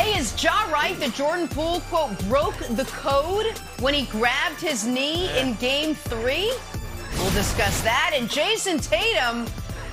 Hey, is Wright, the Jordan Poole quote, broke the code when he grabbed his knee in Game 3? We'll discuss that. And Jason Tatum,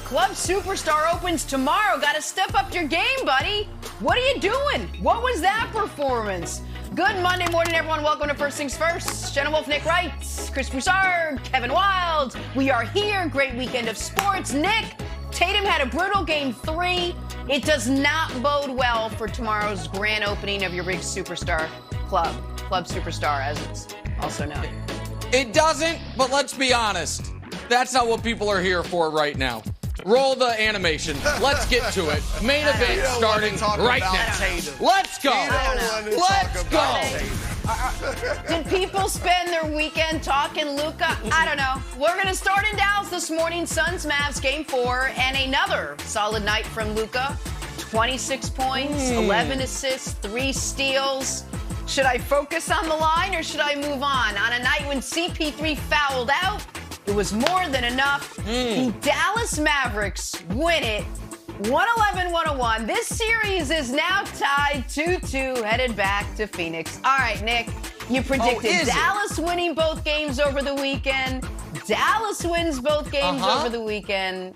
club superstar, opens tomorrow. Got to step up your game, buddy. What are you doing? What was that performance? Good Monday morning, everyone. Welcome to First Things First. Jenna Wolf, Nick Wright, Chris Broussard, Kevin Wild. We are here. Great weekend of sports. Nick, Tatum had a brutal Game 3. It does not bode well for tomorrow's grand opening of your big superstar club superstar, as it's also known. It doesn't, but let's be honest. That's not what people are here for right now. Roll the animation. Let's get to it. Main event starting right now. Let's go. Let's go. Did people spend their weekend talking Luka? I don't know. We're going to start in Dallas this morning. Suns Mavs Game 4 and another solid night from Luka. 26 points, 11 assists, 3 steals. Should I focus on the line or should I move on? On a night when CP3 fouled out, it was more than enough. The Dallas Mavericks win it 111-101. This series is now tied 2-2, headed back to Phoenix. All right, Nick, you predicted Dallas winning both games over the weekend. Dallas wins both games over the weekend.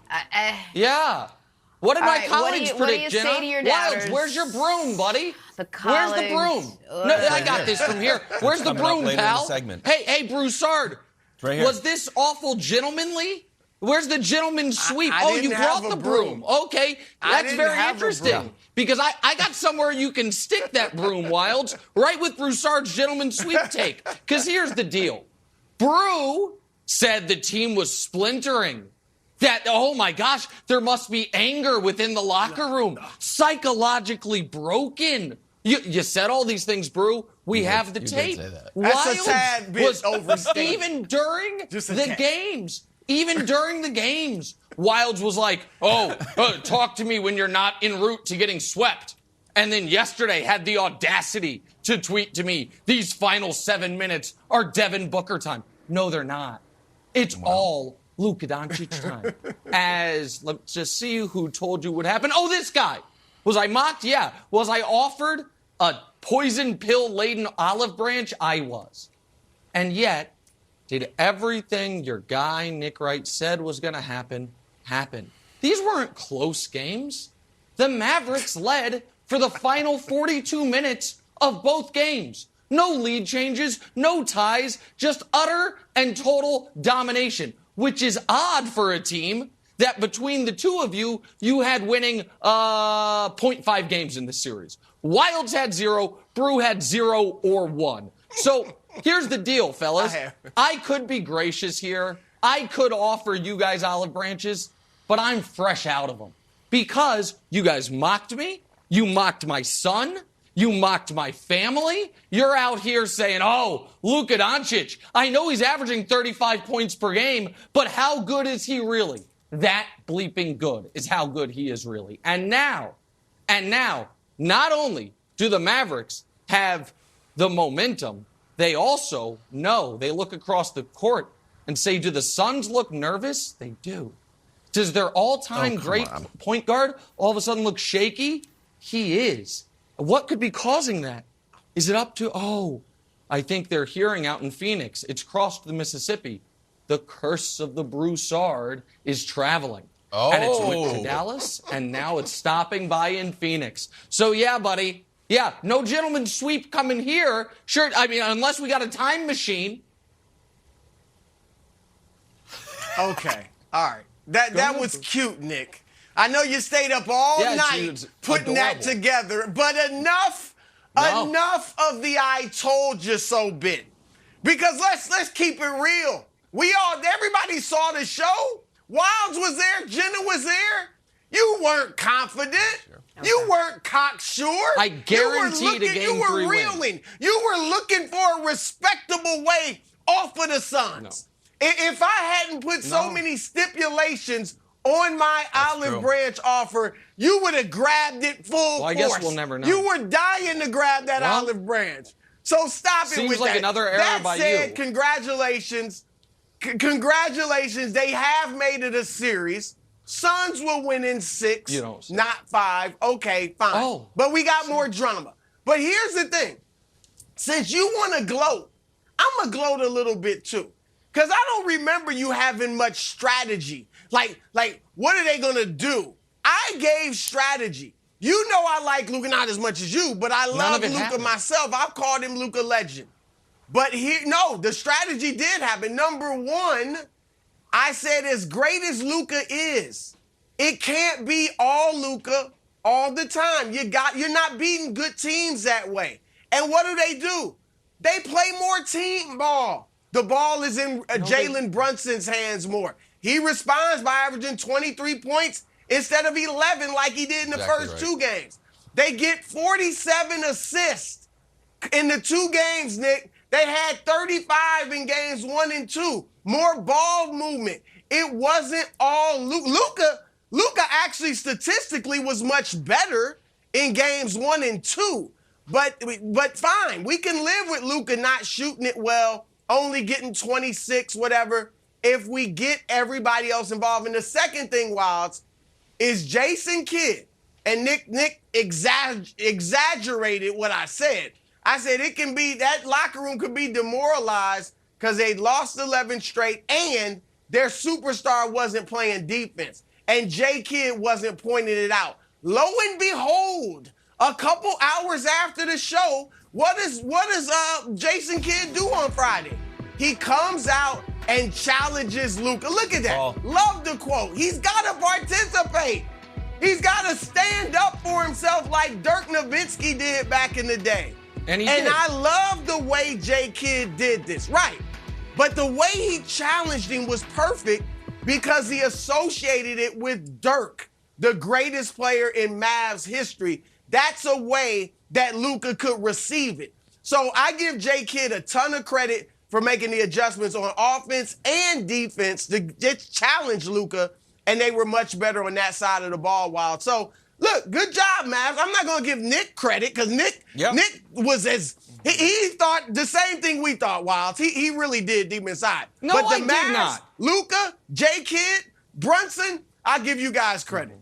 Yeah. What did my colleagues predict, what do you Jenna? say to your doubters? Wilds, where's your broom, buddy? Where's the broom? No, I got this from here. Where's the broom, pal? Hey, Broussard. Right here. Was this awful gentlemanly? Where's the gentleman's sweep? You brought the broom. Okay, that's very interesting. Because I got somewhere you can stick that broom, Wilds, right with Broussard's gentleman's sweep take. Because here's the deal. Brew said the team was splintering. That, oh my gosh, there must be anger within the locker room. Psychologically broken. You said all these things, Brew. We have the tape. Did say that. That's a tad bit overstated. Even during the games, Wilds was like, talk to me when you're not en route to getting swept. And then yesterday had the audacity to tweet to me, these final 7 minutes are Devin Booker time. No, they're not. It's all Luka Doncic time. Let's just see who told you what happened. Oh, this guy. Was I mocked? Yeah. Was I offered a poison pill-laden olive branch? I was. And yet, did everything your guy Nick Wright said was going to happen? These weren't close games. The Mavericks led for the final 42 minutes of both games. No lead changes, no ties, just utter and total domination, which is odd for a team that between the two of you, you had winning 0.5 games in this series. Wilds had 0, Brew had 0 or 1. So here's the deal, fellas. I could be gracious here. I could offer you guys olive branches, but I'm fresh out of them. Because you guys mocked me, you mocked my son, you mocked my family. You're out here saying, Luka Doncic, I know he's averaging 35 points per game, but how good is he really? That bleeping good is how good he is really. And now, not only do the Mavericks have the momentum, they also know. They look across the court and say, do the Suns look nervous? They do. Does their all-time great point guard all of a sudden look shaky? He is. What could be causing that? Is it up to, I think they're hearing out in Phoenix. It's crossed the Mississippi. The curse of the Broussard is traveling. And it's went to Dallas, and now it's stopping by in Phoenix. So, yeah, buddy. Yeah, no gentleman's sweep coming here. Sure, I mean, unless we got a time machine. Okay, all right. That was cute, Nick. I know you stayed up all night putting that together, but enough of the I told you so bit. Because let's keep it real. Everybody saw the show. Wilds was there, Jenna was there. You weren't confident. Sure. You weren't cocksure. I guaranteed a game 3 win. Reeling. You were looking for a respectable way off of the Suns. No. If I hadn't put so many stipulations on my olive branch offer, you would have grabbed it full force. I guess we'll never know. You were dying to grab that olive branch. So stop it with that. Seems like another error by you. That said, congratulations. Congratulations. They have made it a series. Suns will win in 6, not 5. Okay, fine. But we got more drama. But here's the thing. Since you want to gloat, I'm going to gloat a little bit too. Because I don't remember you having much strategy. Like, what are they going to do? I gave strategy. You know I like Luka, not as much as you, but I love Luka myself. I've called him Luka Legend. But the strategy did happen. Number one, I said as great as Luka is, it can't be all Luka all the time. You're not beating good teams that way. And what do? They play more team ball. The ball is in Jalen Brunson's hands more. He responds by averaging 23 points instead of 11 like he did in the first 2 games. They get 47 assists in the 2 games, Nick. They had 35 in games 1 and 2. More ball movement. It wasn't all Luka. Luka actually statistically was much better in games 1 and 2. But fine, we can live with Luka not shooting it well, only getting 26, whatever, if we get everybody else involved. And the second thing, Wilds, is Jason Kidd. And Nick exaggerated what I said. I said it can be, that locker room could be demoralized because they lost 11 straight and their superstar wasn't playing defense. And J. Kidd wasn't pointing it out. Lo and behold, a couple hours after the show, what does Jason Kidd do on Friday? He comes out and challenges Luka. Look at that. Oh. Love the quote. He's got to participate. He's got to stand up for himself like Dirk Nowitzki did back in the day. And I love the way J. Kidd did this. Right. But the way he challenged him was perfect because he associated it with Dirk, the greatest player in Mavs history. That's a way that Luka could receive it. So I give J. Kidd a ton of credit for making the adjustments on offense and defense to just challenge Luka, and they were much better on that side of the ball, Wild. So, look, good job, Mavs. I'm not going to give Nick credit because Nick was he thought the same thing we thought, Wilds. He really did deep inside. No, but I did not. Luka, J. Kidd, Brunson, I give you guys credit.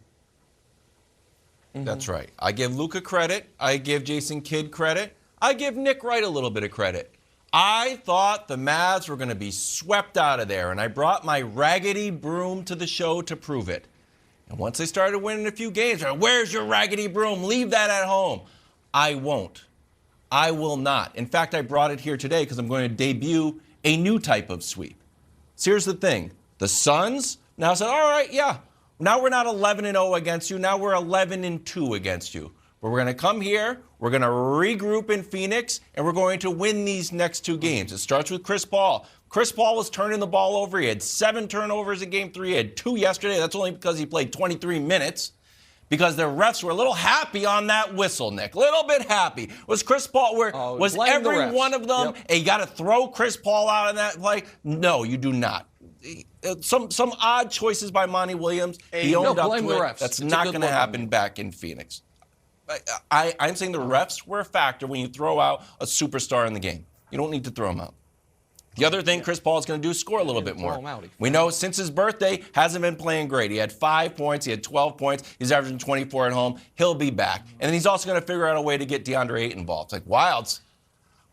That's right. I give Luka credit. I give Jason Kidd credit. I give Nick Wright a little bit of credit. I thought the Mavs were going to be swept out of there, and I brought my raggedy broom to the show to prove it. And once they started winning a few games, where's your raggedy broom? Leave that at home. I won't. I will not. In fact, I brought it here today because I'm going to debut a new type of sweep. So here's the thing. The Suns now said, all right, yeah, now we're not 11-0 against you. Now we're 11-2 against you. But we're going to come here, we're going to regroup in Phoenix, and we're going to win these next 2 games. It starts with Chris Paul. Chris Paul was turning the ball over. He had 7 turnovers in Game 3. He had 2 yesterday. That's only because he played 23 minutes. Because the refs were a little happy on that whistle, Nick. A little bit happy. Was Chris Paul, was every one of them, and you got to throw Chris Paul out in that play? No, you do not. Some odd choices by Monty Williams. He owned up to it. That's not going to happen back in Phoenix. I'm saying the refs were a factor when you throw out a superstar in the game. You don't need to throw him out. The other thing Chris Paul is going to do is score a little bit more. We know since his birthday, hasn't been playing great. He had 5 points. He had 12 points. He's averaging 24 at home. He'll be back. And then he's also going to figure out a way to get DeAndre Ayton involved. It's like, Wilds,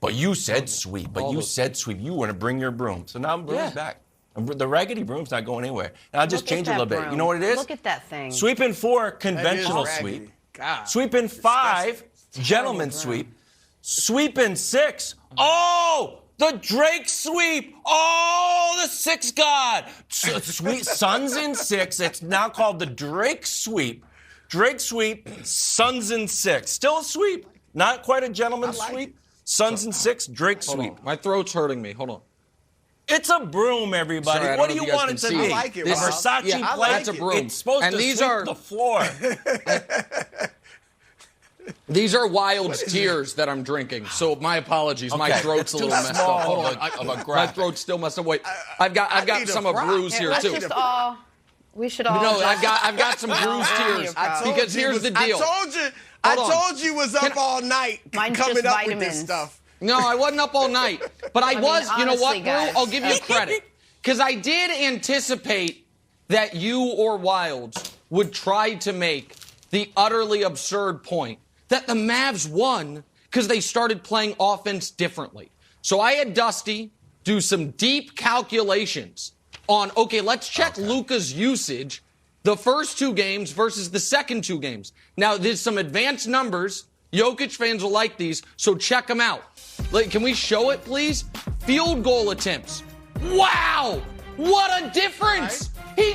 but you said sweep. But you said sweep. You want to bring your broom. So now broom's back. The raggedy broom's not going anywhere. And I'll just change it a little bit. You know what it is? Look at that thing. Sweep in 4, conventional sweep. God. Sweep in 5, gentleman's sweep. Sweep in 6. Oh! The Drake sweep. Oh, the 6 god. Sweep. Suns in 6. It's now called the Drake sweep. Drake sweep, Suns in 6. Still a sweep. Not quite a gentleman's sweep. Suns in 6, Drake sweep. My throat's hurting me. Hold on. It's a broom, everybody. Sorry, what do you want it to be? I like it, a Versace plate? That's a broom. It's supposed to sweep the floor. These are Wild's tears that I'm drinking, so my apologies. Okay. My throat's a little messed up. Hold on. My throat's still messed up. Wait, I've got some of Brew's here too. We should all. No, I've got some Brew's tears because here's the deal. I told you was up all night coming up with this stuff. No, I wasn't up all night, but I was. You know what, Brew? I'll give you credit because I did anticipate that you or Wilds would try to make the utterly absurd point that the Mavs won because they started playing offense differently. So I had Dusty do some deep calculations on, okay, let's check Luka's usage the first 2 games versus the second 2 games. Now, there's some advanced numbers. Jokic fans will like these, so check them out. Can we show it, please? Field goal attempts. Wow! What a difference! He